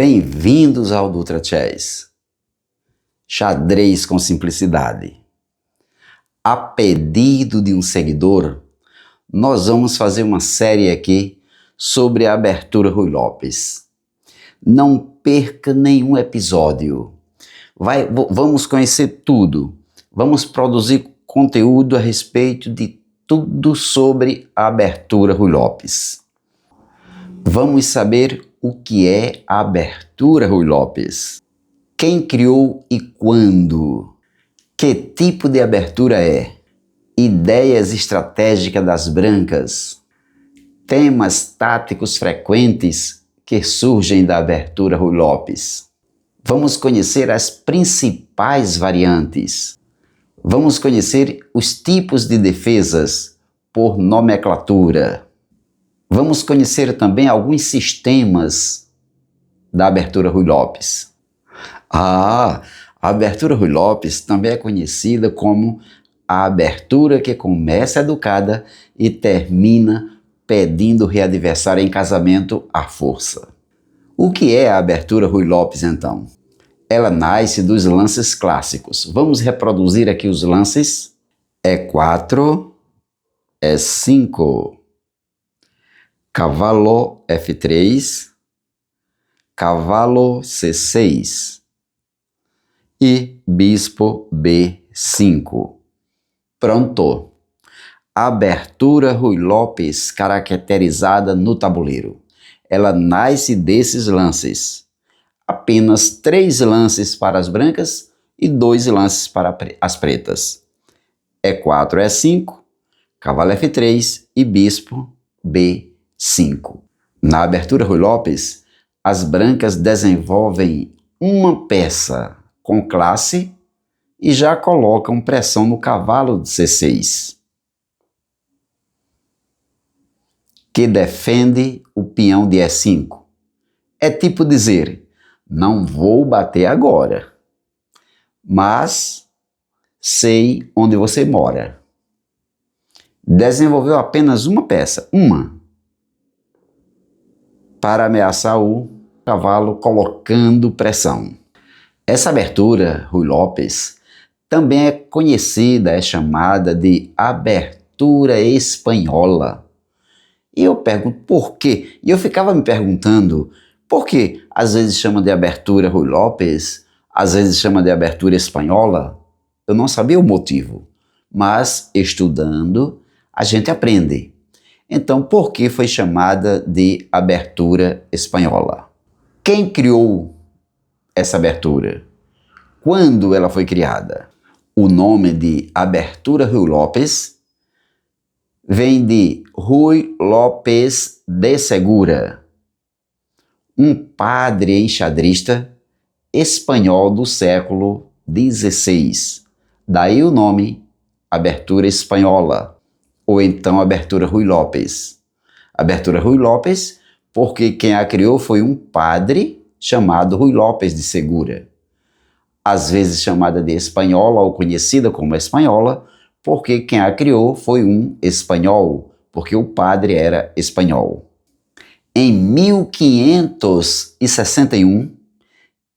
Bem-vindos ao Dutra Chess. Xadrez com simplicidade. A pedido de um seguidor, nós vamos fazer uma série aqui sobre a abertura Ruy Lopes. Não perca nenhum episódio. Vamos conhecer tudo. Vamos produzir conteúdo a respeito de tudo sobre a abertura Ruy Lopes. Vamos saber o que é a abertura Ruy Lopes. Quem criou e quando? Que tipo de abertura é? Ideias estratégicas das brancas? Temas táticos frequentes que surgem da abertura Ruy Lopes. Vamos conhecer as principais variantes. Vamos conhecer os tipos de defesas por nomenclatura. Vamos conhecer também alguns sistemas da abertura Ruy Lopes. A abertura Ruy Lopes também é conhecida como a abertura que começa educada e termina pedindo o adversário em casamento à força. O que é a abertura Ruy Lopes, então? Ela nasce dos lances clássicos. Vamos reproduzir aqui os lances. E4, E5, cavalo F3, cavalo C6 e bispo B5. Pronto! Abertura Ruy Lopes caracterizada no tabuleiro. Ela nasce desses lances. Apenas 3 lances para as brancas e 2 lances para as pretas. E4, E5, cavalo F3 e bispo B5. Na abertura Ruy Lopes, as brancas desenvolvem uma peça com classe e já colocam pressão no cavalo de C6, que defende o peão de E5. É tipo dizer, não vou bater agora, mas sei onde você mora. Desenvolveu apenas uma peça, para ameaçar o cavalo colocando pressão. Essa abertura Ruy Lopes também é conhecida, é chamada de abertura espanhola. E eu pergunto por quê? E eu ficava me perguntando por que às vezes chama de abertura Ruy Lopes, às vezes chama de abertura espanhola. Eu não sabia o motivo, mas estudando a gente aprende. Então, por que foi chamada de abertura espanhola? Quem criou essa abertura? Quando ela foi criada? O nome de abertura Ruy Lopes vem de Ruy Lopes de Segura, um padre enxadrista espanhol do século XVI. Daí o nome abertura espanhola, ou então abertura Ruy Lopes. Abertura Ruy Lopes porque quem a criou foi um padre chamado Ruy Lopes de Segura. Às vezes chamada de espanhola ou conhecida como espanhola, porque quem a criou foi um espanhol, porque o padre era espanhol. Em 1561,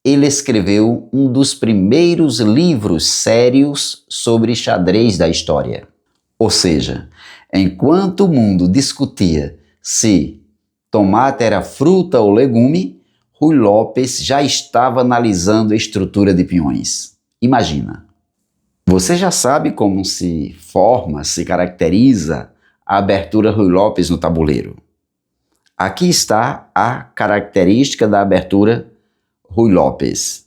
ele escreveu um dos primeiros livros sérios sobre xadrez da história. Ou seja, enquanto o mundo discutia se tomate era fruta ou legume, Ruy Lopes já estava analisando a estrutura de peões. Imagina! Você já sabe como se forma, se caracteriza a abertura Ruy Lopes no tabuleiro. Aqui está a característica da abertura Ruy Lopes.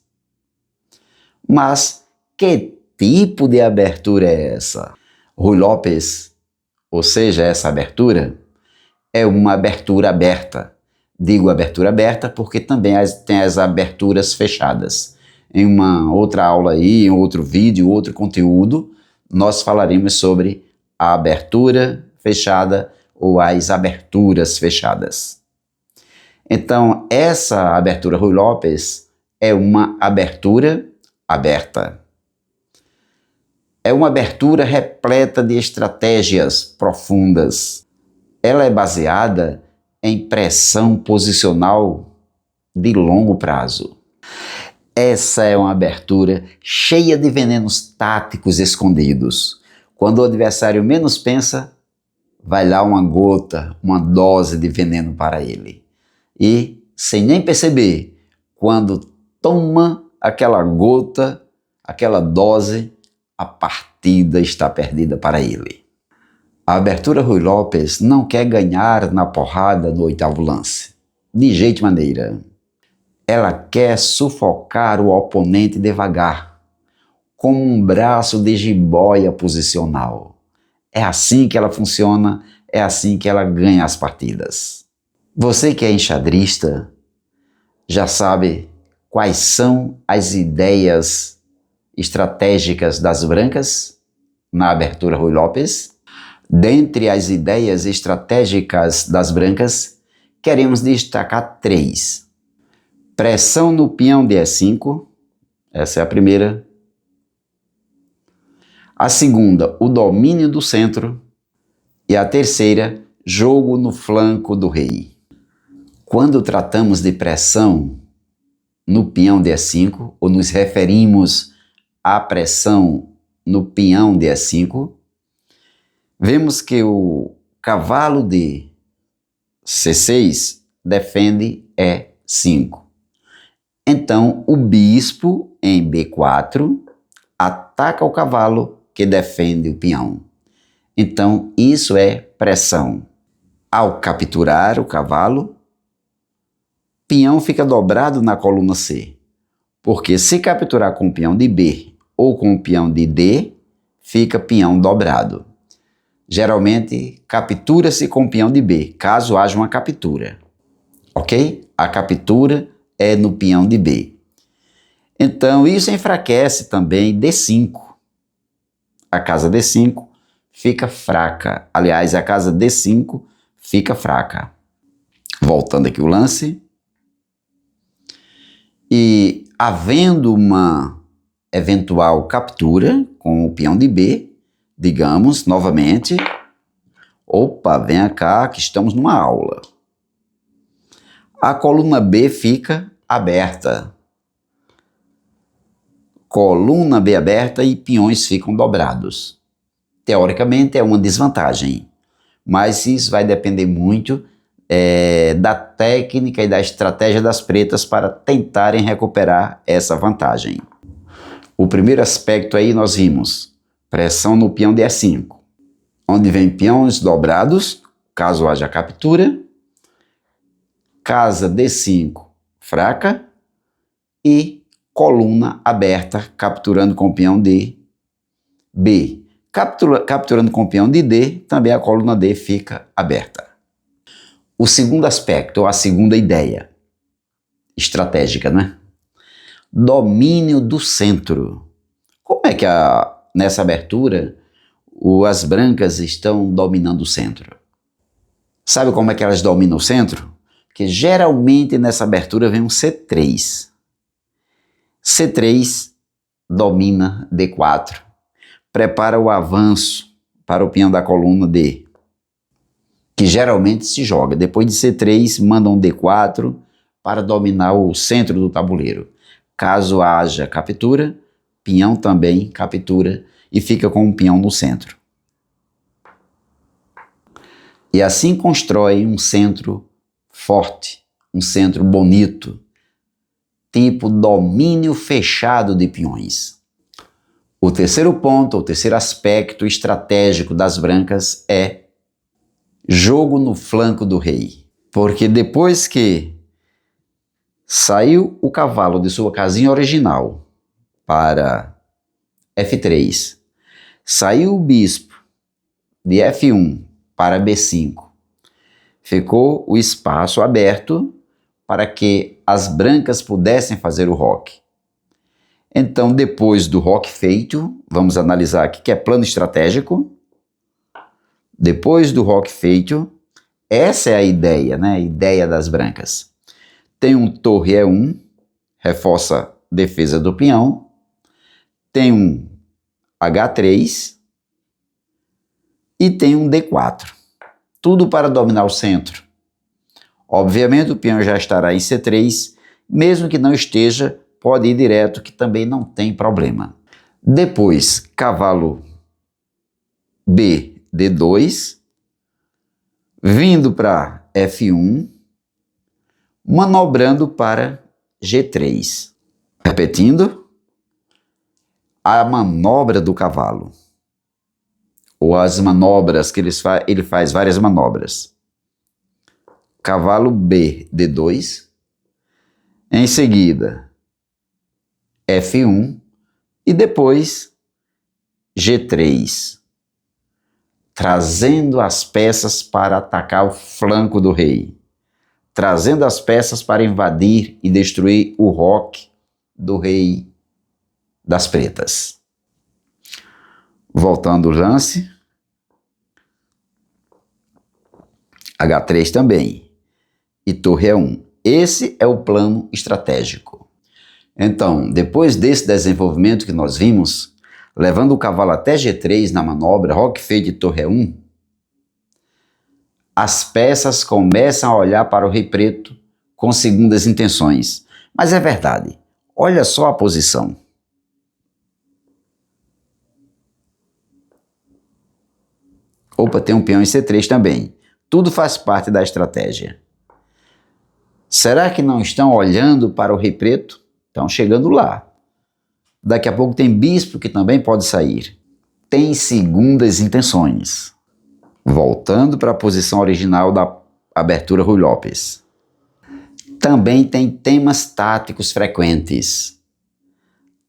Mas que tipo de abertura é essa? Ruy Lopes, ou seja, essa abertura, é uma abertura aberta. Digo abertura aberta porque também tem as aberturas fechadas. Em uma outra aula aí, em outro vídeo, outro conteúdo, nós falaremos sobre a abertura fechada ou as aberturas fechadas. Então, essa abertura Ruy Lopes é uma abertura aberta. É uma abertura repleta de estratégias profundas. Ela é baseada em pressão posicional de longo prazo. Essa é uma abertura cheia de venenos táticos escondidos. Quando o adversário menos pensa, vai lá uma gota, uma dose de veneno para ele. E, sem nem perceber, quando toma aquela gota, aquela dose, a partida está perdida para ele. A abertura Ruy Lopes não quer ganhar na porrada no 8º lance. De jeito maneira. Ela quer sufocar o oponente devagar, como um braço de jiboia posicional. É assim que ela funciona, é assim que ela ganha as partidas. Você que é enxadrista, já sabe quais são as ideias estratégicas das brancas na abertura Ruy Lopes? Dentre as ideias estratégicas das brancas, queremos destacar 3. Pressão no peão de E5, essa é a primeira. A segunda, o domínio do centro. E a terceira, jogo no flanco do rei. Quando tratamos de pressão no peão de E5, ou nos referimos à pressão no peão de E5, vemos que o cavalo de C6 defende E5. Então, o bispo em B4 ataca o cavalo que defende o peão. Então, isso é pressão. Ao capturar o cavalo, peão fica dobrado na coluna C. Porque se capturar com o peão de B ou com o peão de D, fica peão dobrado. Geralmente, captura-se com o peão de B, caso haja uma captura. Ok? A captura é no peão de B. Então, isso enfraquece também D5. A casa D5 fica fraca. Aliás, a casa D5 fica fraca. Voltando aqui o lance. E havendo uma eventual captura com o peão de B, digamos, novamente, opa, venha cá que estamos numa aula. A coluna B fica aberta. Coluna B aberta e peões ficam dobrados. Teoricamente é uma desvantagem, mas isso vai depender muito da técnica e da estratégia das pretas para tentarem recuperar essa vantagem. O primeiro aspecto aí nós vimos pressão no peão de E5, onde vem peões dobrados, caso haja captura, casa D5 fraca e coluna aberta, capturando com o peão de B. Capturando com o peão de D, também a coluna D fica aberta. O segundo aspecto, ou a segunda ideia estratégica, né? Domínio do centro. Como é que nessa abertura as brancas estão dominando o centro? Sabe como é que elas dominam o centro? Que geralmente nessa abertura vem um C3. C3 domina D4. Prepara o avanço para o peão da coluna D, que geralmente se joga. Depois de C3, manda um D4 para dominar o centro do tabuleiro. Caso haja captura, peão também captura e fica com um peão no centro. E assim constrói um centro forte, um centro bonito, tipo domínio fechado de peões. O terceiro ponto, o terceiro aspecto estratégico das brancas é jogo no flanco do rei. Porque depois que saiu o cavalo de sua casinha original para F3, saiu o bispo de F1 para B5, ficou o espaço aberto para que as brancas pudessem fazer o roque. Então, depois do roque feito, vamos analisar aqui que é plano estratégico. Depois do roque feito, essa é a ideia, né? A ideia das brancas. Tem um torre E1, reforça a defesa do peão. Tem um H3 e tem um D4. Tudo para dominar o centro. Obviamente, o peão já estará em C3 Mesmo que não esteja, pode ir direto, que também não tem problema. Depois, cavalo B, D2, vindo para F1, manobrando para G3. Repetindo, a manobra do cavalo, ou as manobras que ele faz várias manobras. Cavalo B, D2, em seguida F1 e depois G3, trazendo as peças para atacar o flanco do rei, trazendo as peças para invadir e destruir o roque do rei das pretas. Voltando o lance, H3 também, e torre E1. Esse é o plano estratégico. Então, depois desse desenvolvimento que nós vimos, levando o cavalo até G3 na manobra, roque feito de torre E1, as peças começam a olhar para o rei preto com segundas intenções. Mas é verdade, olha só a posição. Opa, tem um peão em C3 também. Tudo faz parte da estratégia. Será que não estão olhando para o rei preto? Estão chegando lá. Daqui a pouco tem bispo que também pode sair. Tem segundas intenções. Voltando para a posição original da abertura Ruy Lopes. Também tem temas táticos frequentes.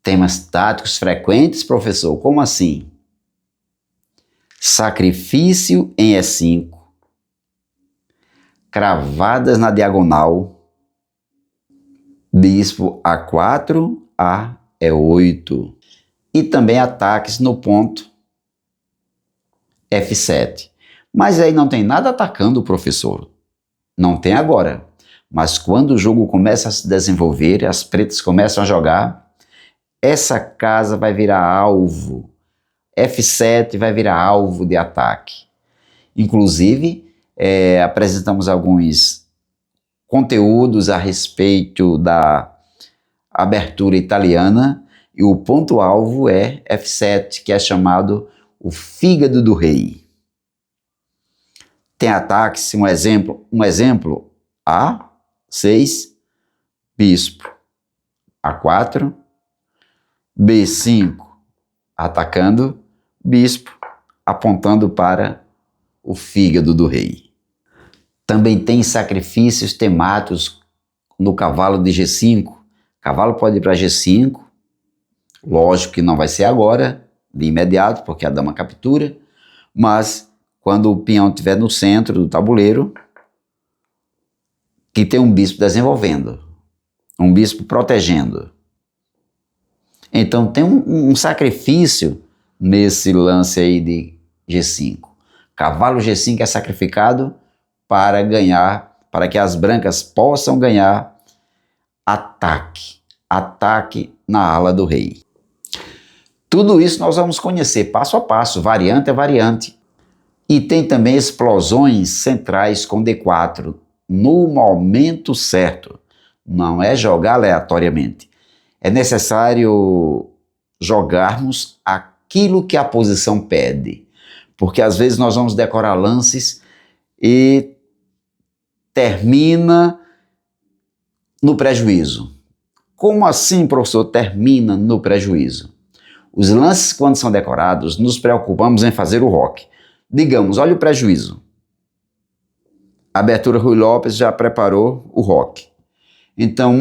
Temas táticos frequentes, professor? Como assim? Sacrifício em E5. Cravadas na diagonal. Bispo A4, A E8. E também ataques no ponto F7. Mas aí não tem nada atacando o professor. Não tem agora. Mas quando o jogo começa a se desenvolver, as pretas começam a jogar, essa casa vai virar alvo. F7 vai virar alvo de ataque. Inclusive, apresentamos alguns conteúdos a respeito da abertura italiana e o ponto-alvo é F7, que é chamado o fígado do rei. Tem ataques, um exemplo, A6, bispo, A4, B5, atacando, bispo, apontando para o fígado do rei. Também tem sacrifícios temáticos no cavalo de G5. O cavalo pode ir para G5, lógico que não vai ser agora, de imediato, porque a dama captura, mas quando o peão estiver no centro do tabuleiro, que tem um bispo desenvolvendo, um bispo protegendo. Então tem um sacrifício nesse lance aí de G5. Cavalo G5 é sacrificado para ganhar, para que as brancas possam ganhar ataque na ala do rei. Tudo isso nós vamos conhecer passo a passo, variante a variante. E tem também explosões centrais com D4 no momento certo. Não é jogar aleatoriamente. É necessário jogarmos aquilo que a posição pede. Porque às vezes nós vamos decorar lances e termina no prejuízo. Como assim, professor, termina no prejuízo? Os lances, quando são decorados, nos preocupamos em fazer o roque. Digamos, olha o prejuízo. A abertura Ruy Lopes já preparou o roque. Então,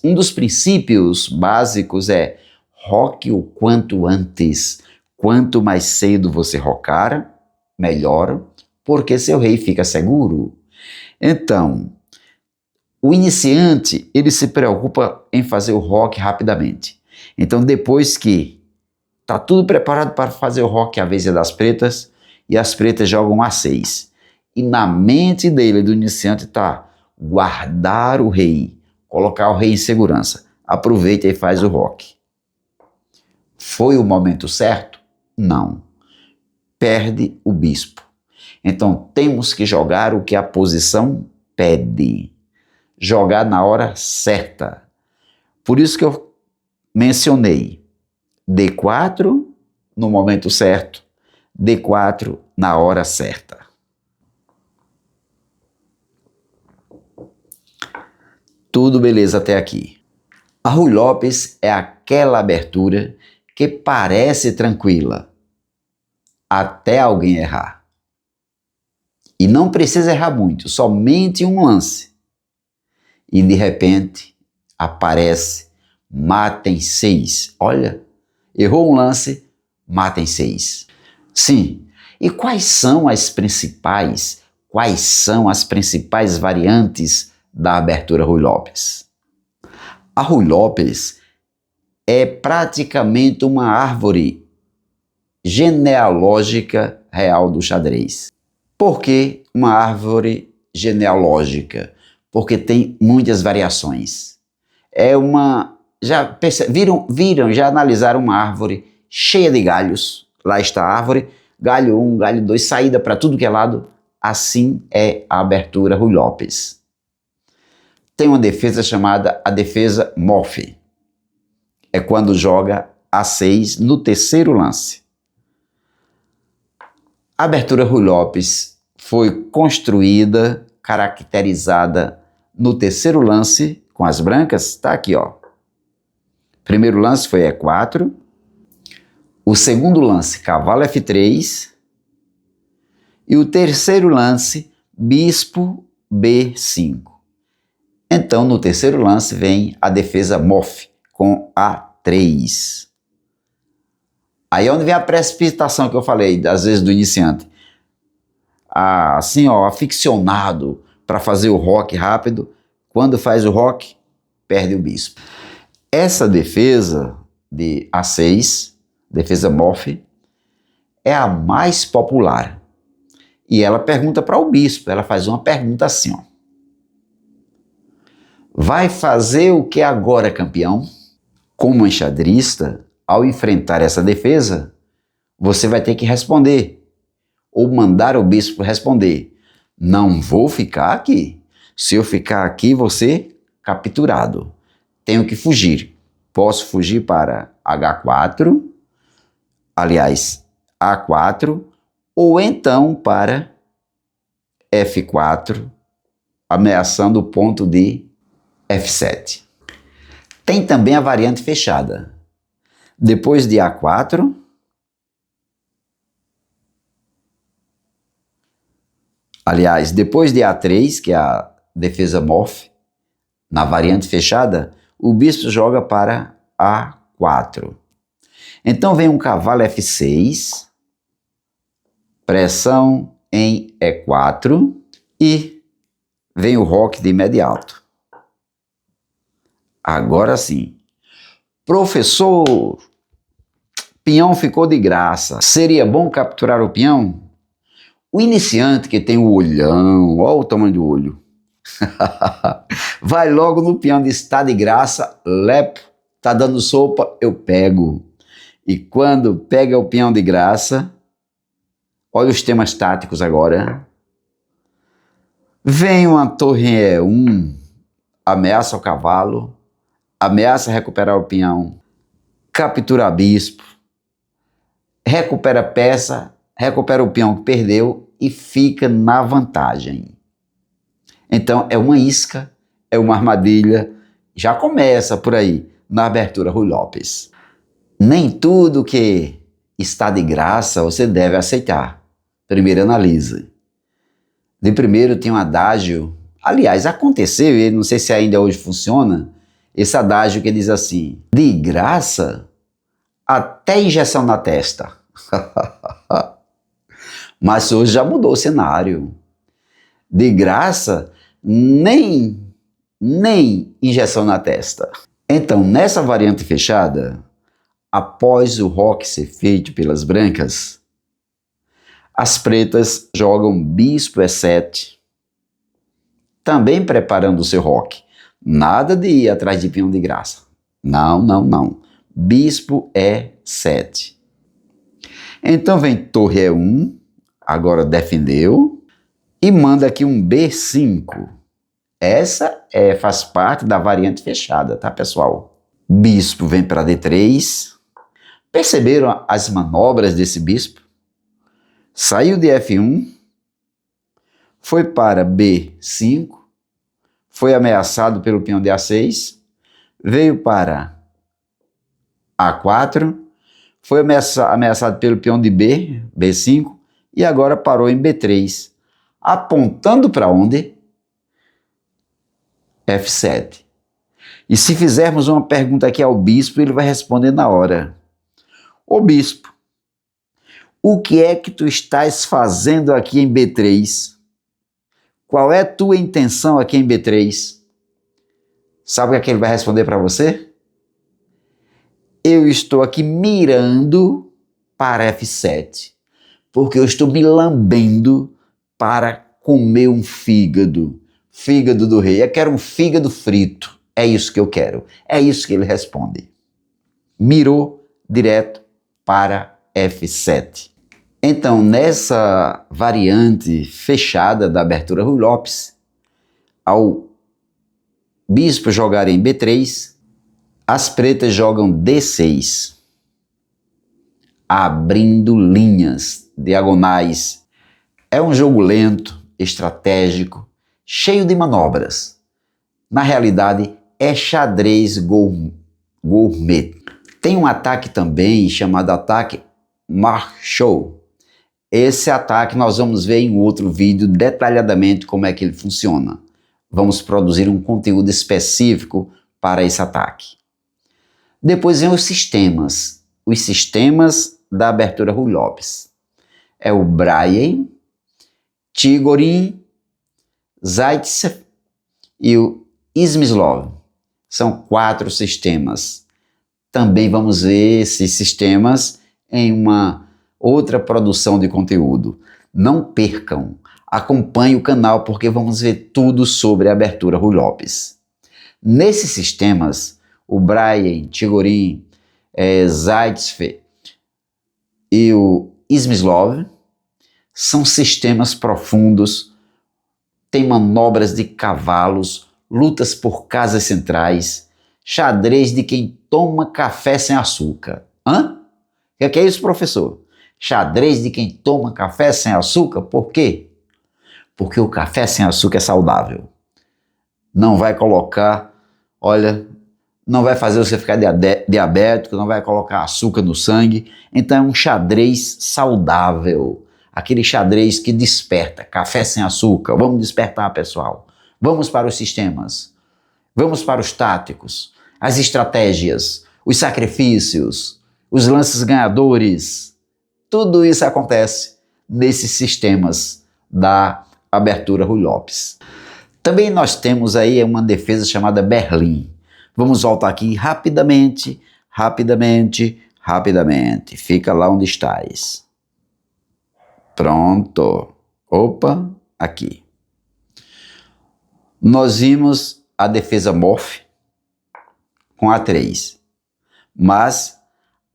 um dos princípios básicos é roque o quanto antes. Quanto mais cedo você rocar, melhor, porque seu rei fica seguro. Então, o iniciante, ele se preocupa em fazer o roque rapidamente. Então, depois que está tudo preparado para fazer o roque, a vez é das pretas, e as pretas jogam A6. E na mente dele, do iniciante, está guardar o rei, colocar o rei em segurança. Aproveita e faz o roque. Foi o momento certo? Não. Perde o bispo. Então temos que jogar o que a posição pede. jogar na hora certa. Por isso que eu mencionei D4 no momento certo, D4 na hora certa. Tudo beleza até aqui. A Ruy Lopes é aquela abertura que parece tranquila, até alguém errar. E não precisa errar muito, somente um lance. E de repente aparece mata em 6. Olha, errou um lance, mata em 6. Sim, e quais são as principais variantes da abertura Ruy Lopes? A Ruy Lopes é praticamente uma árvore genealógica real do xadrez. Por que uma árvore genealógica? Porque tem muitas variações. Já analisaram uma árvore cheia de galhos? Lá está a árvore, galho 1, galho 2, saída para tudo que é lado. Assim é a abertura Ruy Lopes. Tem uma defesa chamada a defesa Morphy. É quando joga A6 no terceiro lance. A abertura Ruy Lopes foi construída, caracterizada no terceiro lance com as brancas. Está aqui, ó. Primeiro lance foi E4. O segundo lance, cavalo F3. E o terceiro lance, bispo B5. Então, no terceiro lance vem a defesa Morphy com A3. Aí é onde vem a precipitação que eu falei, às vezes, do iniciante. Assim, ó, aficionado para fazer o roque rápido. Quando faz o roque, perde o bispo. Essa defesa de A6, defesa Morphy, é a mais popular. E ela pergunta para o bispo, ela faz uma pergunta assim, ó. Vai fazer o que agora, campeão? Como enxadrista, ao enfrentar essa defesa, você vai ter que responder, ou mandar o bispo responder. Não vou ficar aqui. Se eu ficar aqui, vou ser capturado. Tenho que fugir. Posso fugir para H4, aliás, A4, ou então para F4, ameaçando o ponto de F7. Tem também a variante fechada. Depois de A4, aliás, depois de A3, que é a defesa Morphy, na variante fechada, o bispo joga para A4. Então vem um cavalo F6, pressão em E4 e vem o roque de imediato. Agora sim. Professor, peão ficou de graça. Seria bom capturar o peão? O iniciante que tem o olhão, olha o tamanho do olho, vai logo no peão de está de graça, lepo, tá dando sopa, eu pego. E quando pega o peão de graça, olha os temas táticos agora. Vem uma torre em E1, ameaça o cavalo, ameaça recuperar o peão, captura bispo, recupera peça, recupera o peão que perdeu e fica na vantagem. Então é uma isca, é uma armadilha, já começa por aí na abertura Ruy Lopes. Nem tudo que está de graça você deve aceitar. Primeiro analise. De primeiro tem um adágio, aliás, aconteceu, e não sei se ainda hoje funciona, esse adágio que diz assim, de graça, até injeção na testa. Mas hoje já mudou o cenário. De graça, nem injeção na testa. Então, nessa variante fechada, após o roque ser feito pelas brancas, as pretas jogam bispo E7, também preparando o seu roque. Nada de ir atrás de peão de graça. Não, não, não. Bispo E7. Então vem torre E1, agora defendeu, e manda aqui um B5. Essa faz parte da variante fechada, tá, pessoal? Bispo vem para D3. Perceberam as manobras desse bispo? Saiu de F1, foi para B5, foi ameaçado pelo peão de A6, veio para A4, foi ameaçado pelo peão de B5, e agora parou em B3, apontando para onde? F7. E se fizermos uma pergunta aqui ao bispo, ele vai responder na hora. Ô bispo, o que é que tu estás fazendo aqui em B3? Qual é a tua intenção aqui em B3? Sabe o que ele vai responder para você? Eu estou aqui mirando para F7, porque eu estou me lambendo para comer um fígado. Fígado do rei. Eu quero um fígado frito. É isso que eu quero. É isso que ele responde. Mirou direto para F7. Então, nessa variante fechada da abertura Ruy Lopes, ao bispo jogar em B3, as pretas jogam D6, abrindo linhas diagonais. É um jogo lento, estratégico, cheio de manobras. Na realidade, é xadrez gourmet. Tem um ataque também chamado ataque Marshall. Esse ataque nós vamos ver em outro vídeo detalhadamente como é que ele funciona. Vamos produzir um conteúdo específico para esse ataque. Depois vem os sistemas da abertura Ruy Lopes. É o Braille, Chigorin, Zaitsev e o Smyslov. São 4 sistemas. Também vamos ver esses sistemas em uma outra produção de conteúdo. Não percam, acompanhe o canal porque vamos ver tudo sobre a abertura Ruy Lopes. Nesses sistemas, o Braille, Chigorin, Zaitsev e o Smyslov são sistemas profundos, tem manobras de cavalos, lutas por casas centrais, xadrez de quem toma café sem açúcar. Hã? O que é isso, professor? Xadrez de quem toma café sem açúcar? Por quê? Porque o café sem açúcar é saudável. Não vai colocar, não vai fazer você ficar diabético, não vai colocar açúcar no sangue. Então é um xadrez saudável. Aquele xadrez que desperta, café sem açúcar. Vamos despertar, pessoal. Vamos para os sistemas. Vamos para os táticos, as estratégias, os sacrifícios, os lances ganhadores. Tudo isso acontece nesses sistemas da abertura Ruy Lopes. Também nós temos aí uma defesa chamada Berlim. Vamos voltar aqui rapidamente. Fica lá onde estás. Pronto. Opa, aqui. Nós vimos a defesa Morph com A3. Mas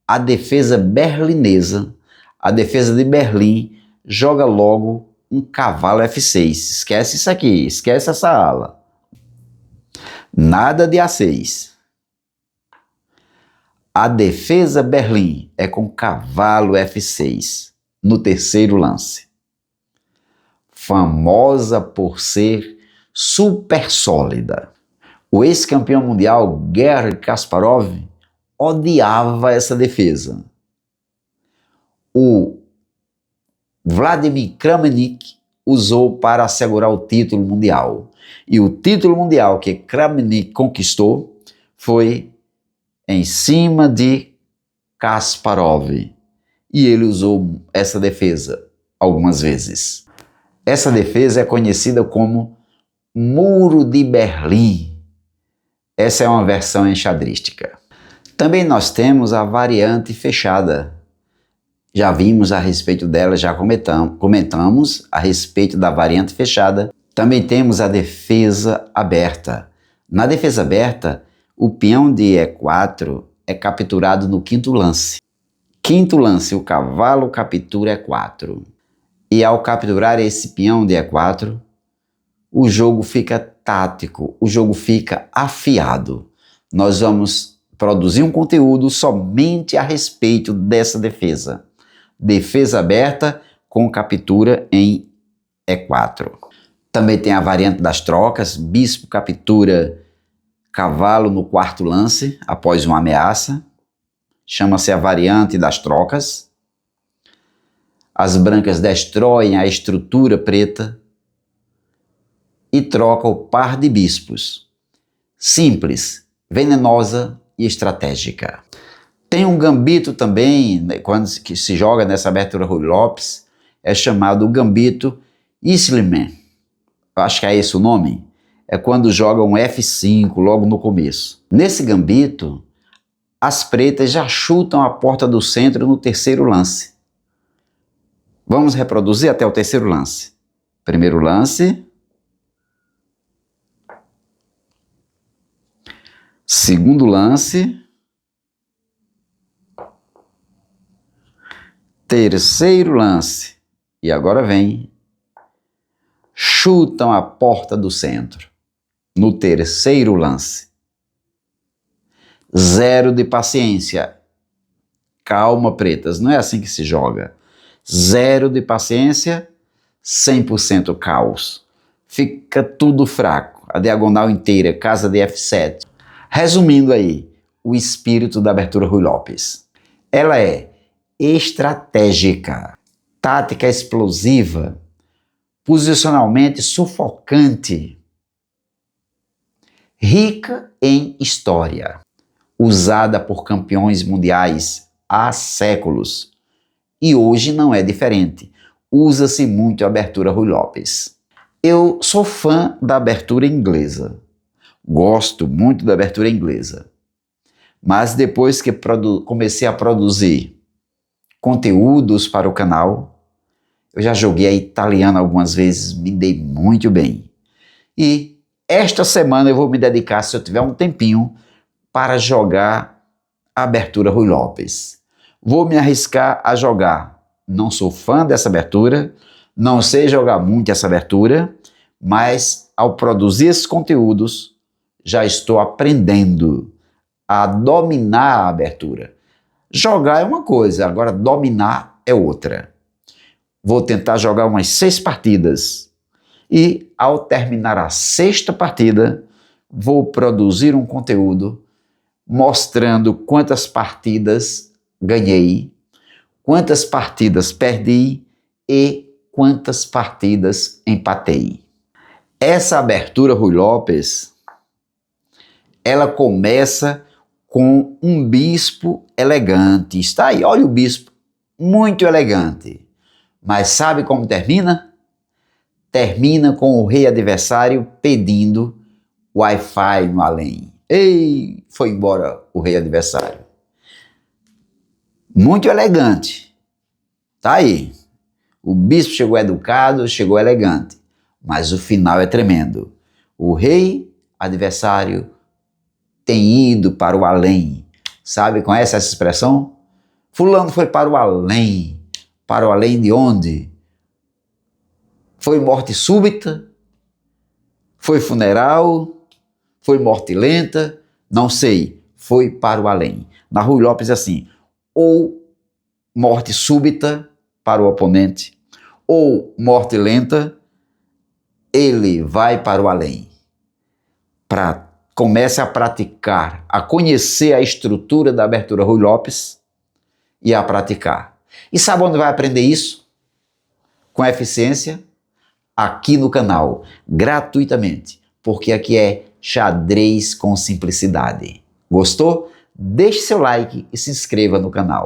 a defesa berlinesa, a defesa de Berlim, joga logo um cavalo F6. Esquece isso aqui, esquece essa ala. Nada de A6. A defesa Berlim é com cavalo F6 no terceiro lance. Famosa por ser super sólida. O ex-campeão mundial Garry Kasparov odiava essa defesa. O Vladimir Kramnik usou para assegurar o título mundial. E o título mundial que Kramnik conquistou foi em cima de Kasparov. E ele usou essa defesa algumas vezes. Essa defesa é conhecida como Muro de Berlim. Essa é uma versão enxadrística. Também nós temos a variante fechada. Já vimos a respeito dela, já comentamos a respeito da variante fechada. Também temos a defesa aberta. Na defesa aberta, o peão de E4 é capturado no quinto lance. Quinto lance, o cavalo captura E4. E ao capturar esse peão de E4, o jogo fica tático, o jogo fica afiado. Nós vamos produzir um conteúdo somente a respeito dessa defesa. Defesa aberta com captura em E4. Também tem a variante das trocas, bispo captura cavalo no quarto lance, após uma ameaça. Chama-se a variante das trocas. As brancas destroem a estrutura preta e troca o par de bispos. Simples, venenosa e estratégica. Tem um gambito também, né, que se joga nessa abertura Ruy Lopes, é chamado o gambito Isliman. Eu acho que é esse o nome. É quando joga um F5 logo no começo. Nesse gambito, as pretas já chutam a porta do centro no terceiro lance. Vamos reproduzir até o terceiro lance. Primeiro lance. Segundo lance. Terceiro lance. E agora vem. Chutam a porta do centro. No terceiro lance. Zero de paciência. Calma, pretas. Não é assim que se joga. Zero de paciência, 100% caos. Fica tudo fraco. A diagonal inteira, casa de F7. Resumindo aí, o espírito da abertura Ruy Lopes. Ela é estratégica, tática explosiva, posicionalmente sufocante, rica em história, usada por campeões mundiais há séculos. E hoje não é diferente. Usa-se muito a abertura Ruy Lopes. Eu sou fã da abertura inglesa. Gosto muito da abertura inglesa. Mas depois que comecei a produzir conteúdos para o canal, eu já joguei a italiana algumas vezes, me dei muito bem. E esta semana eu vou me dedicar, se eu tiver um tempinho, para jogar a abertura Ruy Lopes. Vou me arriscar a jogar. Não sou fã dessa abertura, não sei jogar muito essa abertura, mas ao produzir esses conteúdos, já estou aprendendo a dominar a abertura. Jogar é uma coisa, agora dominar é outra. Vou tentar jogar umas 6 partidas e, ao terminar a 6ª partida, vou produzir um conteúdo mostrando quantas partidas ganhei, quantas partidas perdi e quantas partidas empatei. Essa abertura Ruy Lopes, ela começa com um bispo elegante. Está aí, olha o bispo, muito elegante. Mas sabe como termina? Termina com o rei adversário pedindo Wi-Fi no além. Ei, foi embora o rei adversário. Muito elegante. Tá aí. O bispo chegou educado, chegou elegante. Mas o final é tremendo. O rei adversário tem ido para o além. Sabe, conhece essa expressão? Fulano foi para o além. Para o além de onde? Foi morte súbita? Foi funeral? Foi morte lenta? Não sei. Foi para o além. Na Ruy Lopes é assim, ou morte súbita para o oponente, ou morte lenta, ele vai para o além. Comece a praticar, a conhecer a estrutura da abertura Ruy Lopes e a praticar. E sabe onde vai aprender isso? Com eficiência? Aqui no canal, gratuitamente, porque aqui é xadrez com simplicidade. Gostou? Deixe seu like e se inscreva no canal.